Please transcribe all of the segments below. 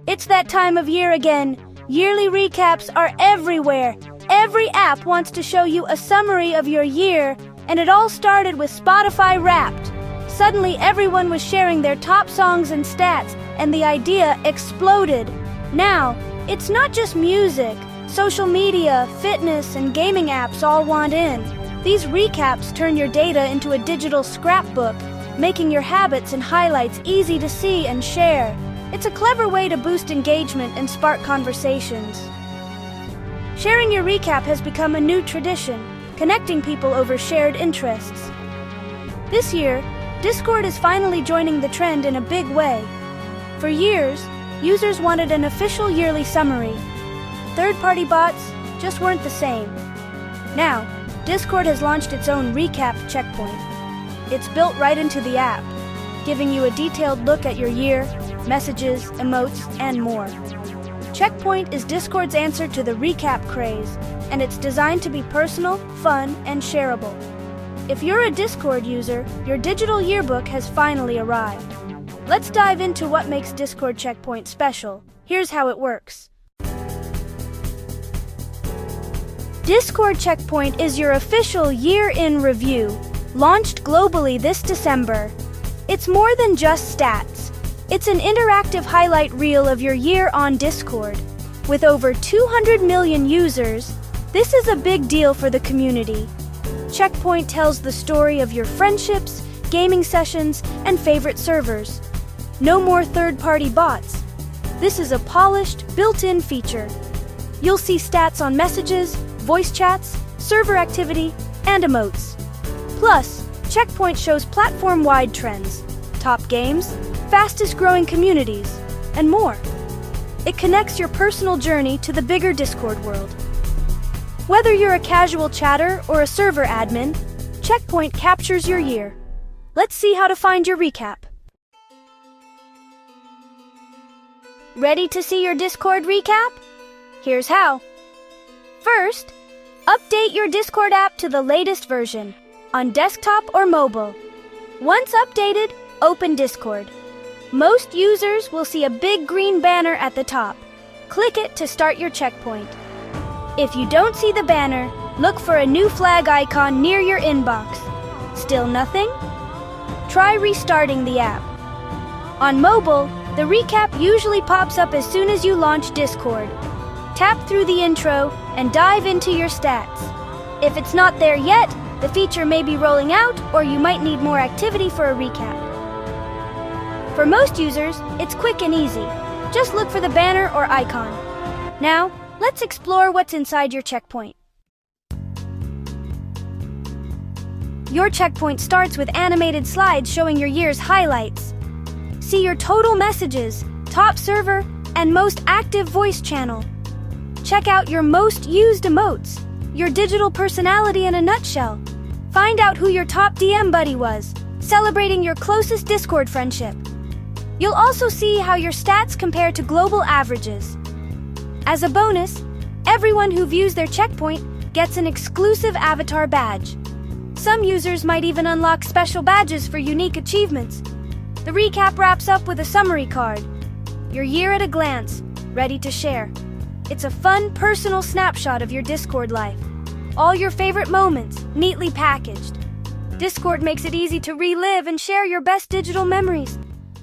It's that time of year again. Yearly recaps are everywhere. Every app wants to show you a summary of your year, and it all started with Spotify Wrapped. Suddenly, everyone was sharing their top songs and stats, and the idea exploded. Now, it's not just music. Social media, fitness, and gaming apps all want in. These recaps turn your data into a digital scrapbook, making your habits and highlights easy to see and share. It's a clever way to boost engagement and spark conversations. Sharing your recap has become a new tradition, connecting people over shared interests. This year, Discord is finally joining the trend in a big way. For years, users wanted an official yearly summary. Third-party bots just weren't the same. Now, Discord has launched its own recap checkpoint. It's built right into the app, giving you a detailed look at your year, messages, emotes, and more. Checkpoint is Discord's answer to the recap craze, and it's designed to be personal, fun, and shareable. If you're a Discord user, your digital yearbook has finally arrived. Let's dive into what makes Discord Checkpoint special. Here's how it works. Discord Checkpoint is your official year-in review, launched globally this December. It's more than just stats. It's an interactive highlight reel of your year on Discord. With over 200 million users, this is a big deal for the community. Checkpoint tells the story of your friendships, gaming sessions, and favorite servers. No more third-party bots. This is a polished, built-in feature. You'll see stats on messages, voice chats, server activity, and emotes. Plus, Checkpoint shows platform-wide trends, top games, fastest-growing communities, and more. It connects your personal journey to the bigger Discord world. Whether you're a casual chatter or a server admin, Checkpoint captures your year. Let's see how to find your recap. Ready to see your Discord recap? Here's how. First, update your Discord app to the latest version, on desktop or mobile. Once updated, open Discord. Most users will see a big green banner at the top. Click it to start your checkpoint. If you don't see the banner, look for a new flag icon near your inbox. Still nothing? Try restarting the app. On mobile, the recap usually pops up as soon as you launch Discord. Tap through the intro and dive into your stats. If it's not there yet, the feature may be rolling out, or you might need more activity for a recap. For most users, it's quick and easy. Just look for the banner or icon. Now, let's explore what's inside your checkpoint. Your checkpoint starts with animated slides showing your year's highlights. See your total messages, top server, and most active voice channel. Check out your most used emotes, your digital personality in a nutshell. Find out who your top DM buddy was, celebrating your closest Discord friendship. You'll also see how your stats compare to global averages. As a bonus, everyone who views their checkpoint gets an exclusive avatar badge. Some users might even unlock special badges for unique achievements. The recap wraps up with a summary card. Your year at a glance, ready to share. It's a fun, personal snapshot of your Discord life. All your favorite moments, neatly packaged. Discord makes it easy to relive and share your best digital memories.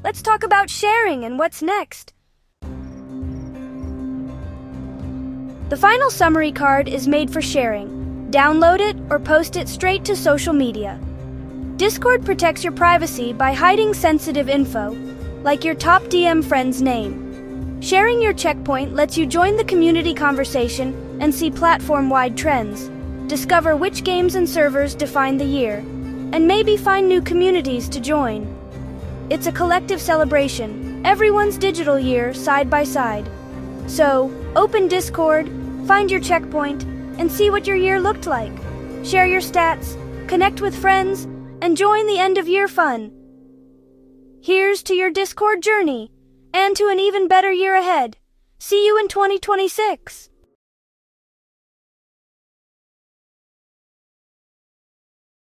Let's talk about sharing and what's next. The final summary card is made for sharing. Download it or post it straight to social media. Discord protects your privacy by hiding sensitive info, like your top DM friend's name. Sharing your checkpoint lets you join the community conversation and see platform-wide trends, discover which games and servers define the year, and maybe find new communities to join. It's a collective celebration, everyone's digital year side by side. So, open Discord, find your checkpoint, and see what your year looked like. Share your stats, connect with friends, and join the end-of-year fun. Here's to your Discord journey, and to an even better year ahead. See you in 2026!